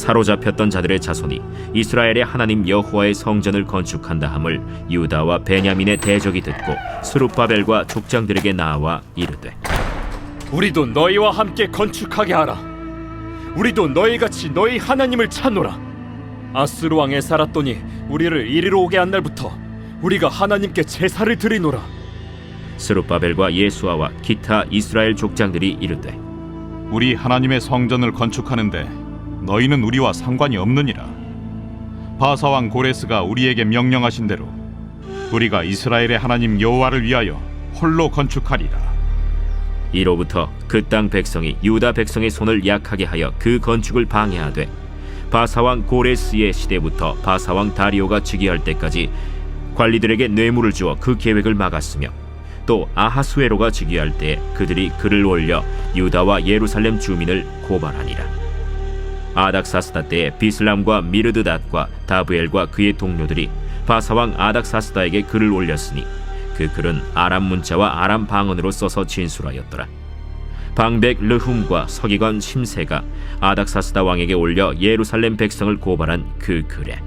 사로잡혔던 자들의 자손이 이스라엘의 하나님 여호와의 성전을 건축한다 함을 유다와 베냐민의 대적이 듣고 스룹바벨과 족장들에게 나와 이르되, 우리도 너희와 함께 건축하게 하라. 우리도 너희같이 너희 하나님을 찾노라. 아스루 왕 에살핫돈이 우리를 이리로 오게 한 날부터 우리가 하나님께 제사를 드리노라. 스룹바벨과 예수아와 기타 이스라엘 족장들이 이르되, 우리 하나님의 성전을 건축하는데 너희는 우리와 상관이 없느니라. 바사왕 고레스가 우리에게 명령하신 대로 우리가 이스라엘의 하나님 여호와를 위하여 홀로 건축하리라. 이로부터 그 땅 백성이 유다 백성의 손을 약하게 하여 그 건축을 방해하되, 바사왕 고레스의 시대부터 바사왕 다리오가 즉위할 때까지 관리들에게 뇌물을 주어 그 계획을 막았으며, 또 아하수에로가 즉위할 때 그들이 글을 올려 유다와 예루살렘 주민을 고발하니라. 아닥사스다 때에 비슬람과 미르드닷과 다브엘과 그의 동료들이 바사왕 아닥사스다에게 글을 올렸으니 그 글은 아람 문자와 아람 방언으로 써서 진술하였더라. 방백 르훔과 서기관 심세가 아닥사스다 왕에게 올려 예루살렘 백성을 고발한 그 글에,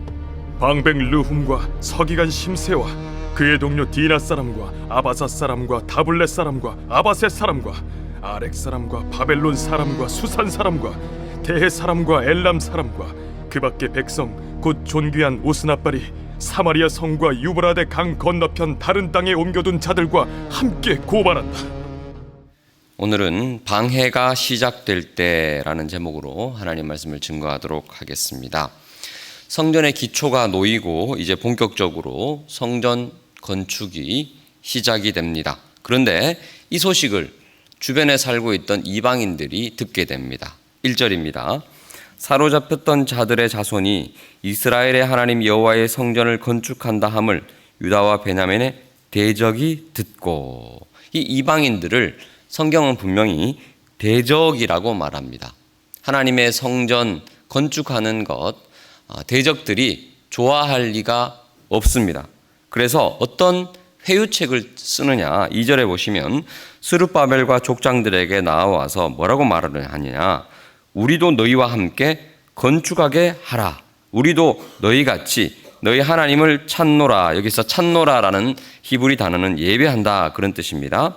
방백 르훔과 서기관 심세와 그의 동료 디나 사람과 아바사 사람과 다블렛 사람과 아바셋 사람과 아렉 사람과 바벨론 사람과 수산 사람과 대해 사람과 엘람 사람과 그 밖의 백성 곧 존귀한 오스나발이 사마리아 성과 유브라데 강 건너편 다른 땅에 옮겨둔 자들과 함께 고발한다. 오늘은 방해가 시작될 때라는 제목으로 하나님 말씀을 증거하도록 하겠습니다. 성전의 기초가 놓이고 이제 본격적으로 성전 건축이 시작이 됩니다. 그런데 이 소식을 주변에 살고 있던 이방인들이 듣게 됩니다. 1절입니다. 사로잡혔던 자들의 자손이 이스라엘의 하나님 여호와의 성전을 건축한다 함을 유다와 베냐민의 대적이 듣고, 이 이방인들을 성경은 분명히 대적이라고 말합니다. 하나님의 성전 건축하는 것, 대적들이 좋아할 리가 없습니다. 그래서 어떤 회유책을 쓰느냐, 2절에 보시면 스룹바벨과 족장들에게 나와서 뭐라고 말을 하느냐, 우리도 너희와 함께 건축하게 하라. 우리도 너희같이 너희 하나님을 찾노라. 여기서 찾노라라는 히브리 단어는 예배한다, 그런 뜻입니다.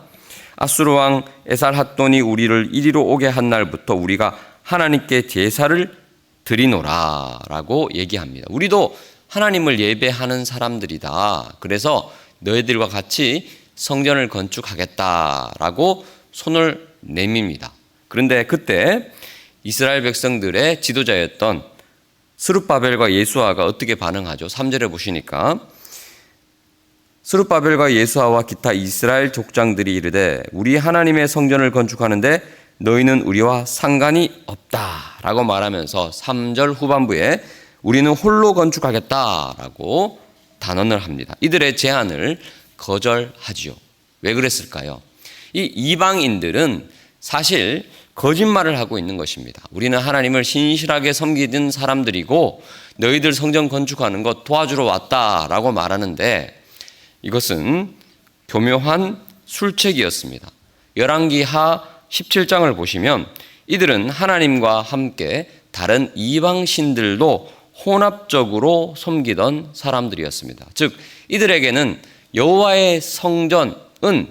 아수르 왕 에살핫돈이 우리를 이리로 오게 한 날부터 우리가 하나님께 제사를 드리노라 라고 얘기합니다. 우리도 하나님을 예배하는 사람들이다. 그래서 너희들과 같이 성전을 건축하겠다라고 손을 내밉니다. 그런데 그때 이스라엘 백성들의 지도자였던 스룹바벨과 예수아가 어떻게 반응하죠? 3절에 보시니까 스룹바벨과 예수아와 기타 이스라엘 족장들이 이르되 우리 하나님의 성전을 건축하는데 너희는 우리와 상관이 없다라고 말하면서 3절 후반부에 우리는 홀로 건축하겠다라고 단언을 합니다. 이들의 제안을 거절하지요. 왜 그랬을까요? 이 이방인들은 사실 거짓말을 하고 있는 것입니다. 우리는 하나님을 신실하게 섬기는 사람들이고 너희들 성전 건축하는 것 도와주러 왔다라고 말하는데, 이것은 교묘한 술책이었습니다. 열왕기하 17장을 보시면 이들은 하나님과 함께 다른 이방신들도 혼합적으로 섬기던 사람들이었습니다. 즉 이들에게는 여호와의 성전은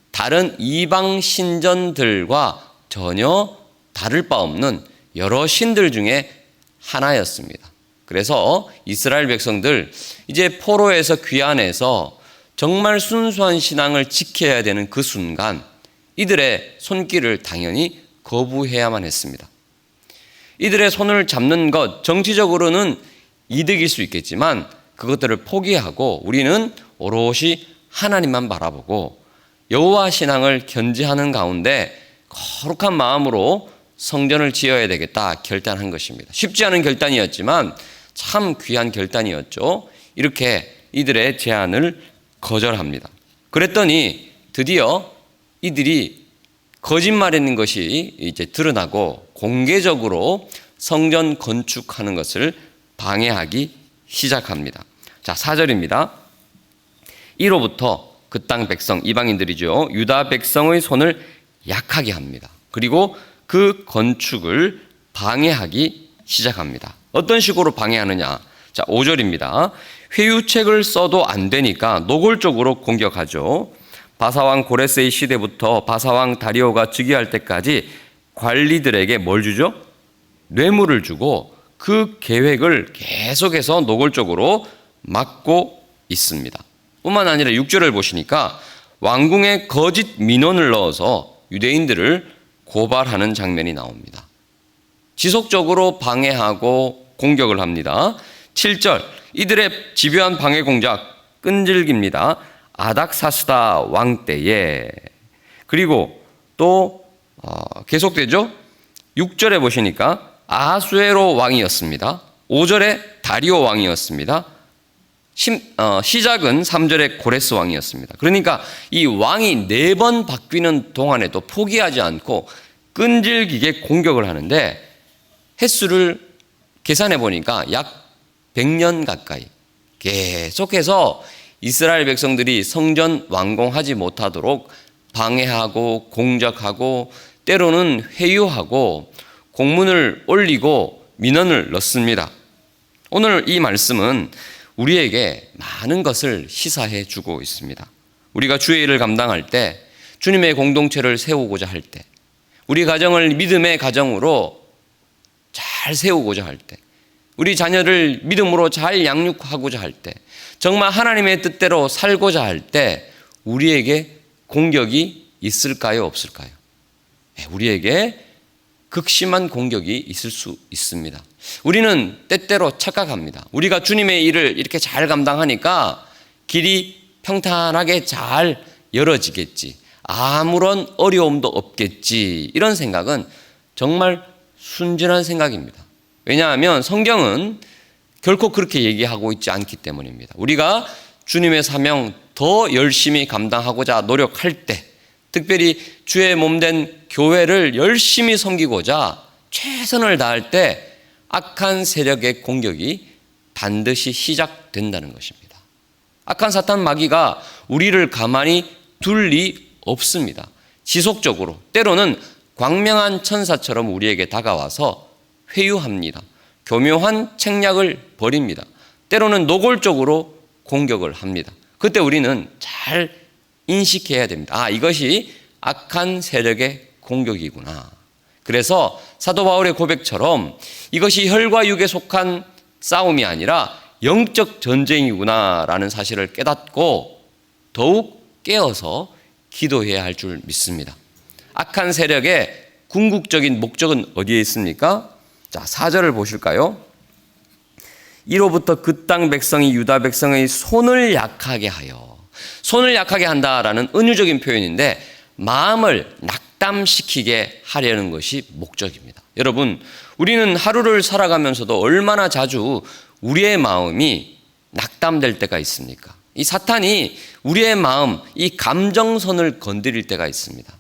다른 이방 신전들과 전혀 다를 바 없는 여러 신들 중에 하나였습니다. 그래서 이스라엘 백성들 이제 포로에서 귀환해서 정말 순수한 신앙을 지켜야 되는 그 순간 이들의 손길을 당연히 거부해야만 했습니다. 이들의 손을 잡는 것, 정치적으로는 이득일 수 있겠지만 그것들을 포기하고 우리는 오롯이 하나님만 바라보고 여호와 신앙을 견지하는 가운데 거룩한 마음으로 성전을 지어야 되겠다 결단한 것입니다. 쉽지 않은 결단이었지만 참 귀한 결단이었죠. 이렇게 이들의 제안을 거절합니다. 그랬더니 드디어 이들이 거짓말했는 것이 이제 드러나고 공개적으로 성전 건축하는 것을 방해하기 시작합니다. 자, 4절입니다. 이로부터 그 땅 백성, 이방인들이죠, 유다 백성의 손을 약하게 합니다. 그리고 그 건축을 방해하기 시작합니다. 어떤 식으로 방해하느냐? 자, 5절입니다. 회유책을 써도 안 되니까 노골적으로 공격하죠. 바사왕 고레스의 시대부터 바사왕 다리오가 즉위할 때까지 관리들에게 뭘 주죠? 뇌물을 주고 그 계획을 계속해서 노골적으로 막고 있습니다. 뿐만 아니라 6절을 보시니까 왕궁에 거짓 민원을 넣어서 유대인들을 고발하는 장면이 나옵니다. 지속적으로 방해하고 공격을 합니다. 7절, 이들의 집요한 방해 공작 끈질깁니다. 아닥사스다 왕 때에. 그리고 또 계속되죠. 6절에 보시니까 아하수에로 왕이었습니다. 5절에 다리오 왕이었습니다. 시작은 3절에 고레스 왕이었습니다. 그러니까 이 왕이 4번 바뀌는 동안에도 포기하지 않고 끈질기게 공격을 하는데 횟수를 계산해 보니까 약 100년 가까이 계속해서 이스라엘 백성들이 성전 완공하지 못하도록 방해하고 공작하고 때로는 회유하고 공문을 올리고 민원을 넣습니다. 오늘 이 말씀은 우리에게 많은 것을 시사해 주고 있습니다. 우리가 주의 일을 감당할 때, 주님의 공동체를 세우고자 할 때, 우리 가정을 믿음의 가정으로 잘 세우고자 할 때, 우리 자녀를 믿음으로 잘 양육하고자 할 때, 정말 하나님의 뜻대로 살고자 할 때 우리에게 공격이 있을까요? 없을까요? 우리에게 극심한 공격이 있을 수 있습니다. 우리는 때때로 착각합니다. 우리가 주님의 일을 이렇게 잘 감당하니까 길이 평탄하게 잘 열어지겠지, 아무런 어려움도 없겠지, 이런 생각은 정말 순진한 생각입니다. 왜냐하면 성경은 결코 그렇게 얘기하고 있지 않기 때문입니다. 우리가 주님의 사명 더 열심히 감당하고자 노력할 때, 특별히 주의 몸된 교회를 열심히 섬기고자 최선을 다할 때 악한 세력의 공격이 반드시 시작된다는 것입니다. 악한 사탄 마귀가 우리를 가만히 둘 리 없습니다. 지속적으로, 때로는 광명한 천사처럼 우리에게 다가와서 회유합니다. 교묘한 책략을 벌입니다. 때로는 노골적으로 공격을 합니다. 그때 우리는 잘 인식해야 됩니다. 이것이 악한 세력의 공격이구나. 그래서 사도 바울의 고백처럼 이것이 혈과 육에 속한 싸움이 아니라 영적 전쟁이구나라는 사실을 깨닫고 더욱 깨어서 기도해야 할 줄 믿습니다. 악한 세력의 궁극적인 목적은 어디에 있습니까? 자, 4절을 보실까요? 이로부터 그 땅 백성이 유다 백성의 손을 약하게 하여, 손을 약하게 한다라는 은유적인 표현인데 마음을 낙담시키게 하려는 것이 목적입니다. 여러분, 우리는 하루를 살아가면서도 얼마나 자주 우리의 마음이 낙담될 때가 있습니까? 이 사탄이 우리의 마음, 이 감정선을 건드릴 때가 있습니다.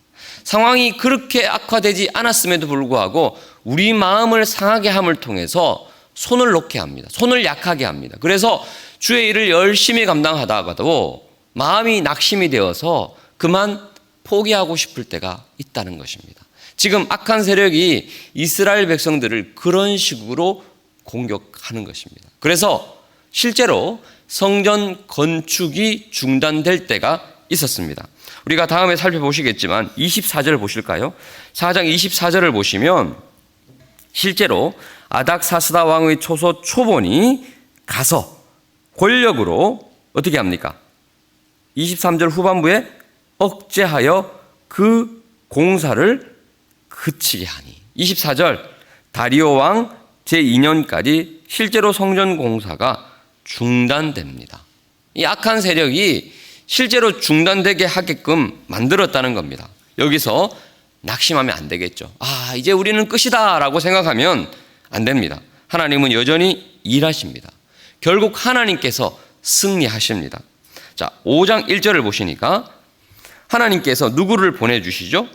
상황이 그렇게 악화되지 않았음에도 불구하고 우리 마음을 상하게 함을 통해서 손을 놓게 합니다. 손을 약하게 합니다. 그래서 주의 일을 열심히 감당하다가도 마음이 낙심이 되어서 그만 포기하고 싶을 때가 있다는 것입니다. 지금 악한 세력이 이스라엘 백성들을 그런 식으로 공격하는 것입니다. 그래서 실제로 성전 건축이 중단될 때가 있었습니다. 우리가 다음에 살펴보시겠지만 24절 보실까요? 4장 24절을 보시면 실제로 아닥사스다 왕의 초소 초본이 가서 권력으로 어떻게 합니까? 23절 후반부에 억제하여 그 공사를 그치게 하니. 24절 다리오 왕 제2년까지 실제로 성전 공사가 중단됩니다. 이 악한 세력이 실제로 중단되게 하게끔 만들었다는 겁니다. 여기서 낙심하면 안 되겠죠. 이제 우리는 끝이다 라고 생각하면 안 됩니다. 하나님은 여전히 일하십니다. 결국 하나님께서 승리하십니다. 자, 5장 1절을 보시니까 하나님께서 누구를 보내주시죠?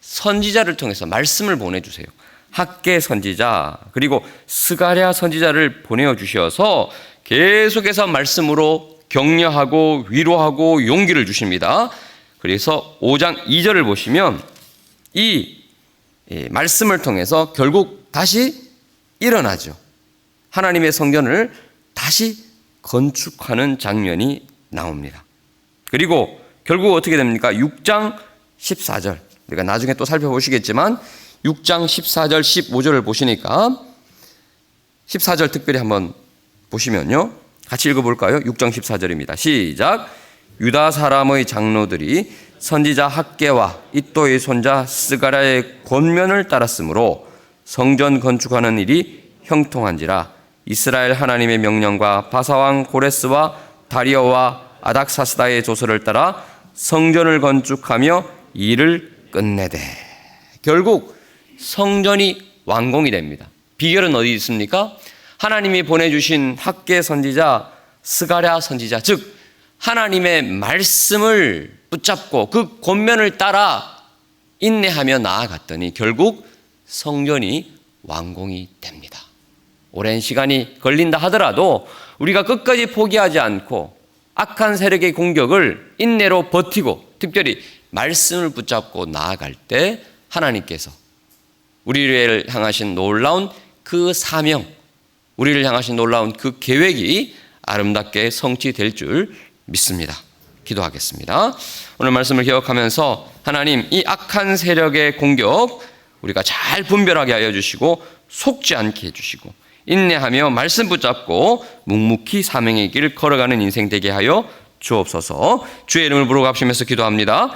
선지자를 통해서 말씀을 보내주세요. 학개 선지자 그리고 스가랴 선지자를 보내주셔서 계속해서 말씀으로 격려하고 위로하고 용기를 주십니다. 그래서 5장 2절을 보시면 이 말씀을 통해서 결국 다시 일어나죠. 하나님의 성전을 다시 건축하는 장면이 나옵니다. 그리고 결국 어떻게 됩니까? 6장 14절. 우리가 나중에 또 살펴보시겠지만 6장 14절 15절을 보시니까 14절 특별히 한번 보시면요. 같이 읽어볼까요? 6장 14절입니다. 시작. 유다 사람의 장로들이 선지자 학개와 이또의 손자 스가랴의 권면을 따랐으므로 성전 건축하는 일이 형통한지라. 이스라엘 하나님의 명령과 바사왕 고레스와 다리오와 아닥사스다의 조서를 따라 성전을 건축하며 일을 끝내되. 결국 성전이 완공이 됩니다. 비결은 어디 있습니까? 하나님이 보내주신 학개 선지자, 스가랴 선지자, 즉 하나님의 말씀을 붙잡고 그 권면을 따라 인내하며 나아갔더니 결국 성전이 완공이 됩니다. 오랜 시간이 걸린다 하더라도 우리가 끝까지 포기하지 않고 악한 세력의 공격을 인내로 버티고 특별히 말씀을 붙잡고 나아갈 때 하나님께서 우리를 향하신 놀라운 그 사명, 우리를 향하신 놀라운 그 계획이 아름답게 성취될 줄 믿습니다. 기도하겠습니다. 오늘 말씀을 기억하면서 하나님, 이 악한 세력의 공격 우리가 잘 분별하게 하여 주시고 속지 않게 해주시고 인내하며 말씀 붙잡고 묵묵히 사명의 길 걸어가는 인생 되게 하여 주옵소서. 주의 이름을 부르고 합심해서 기도합니다.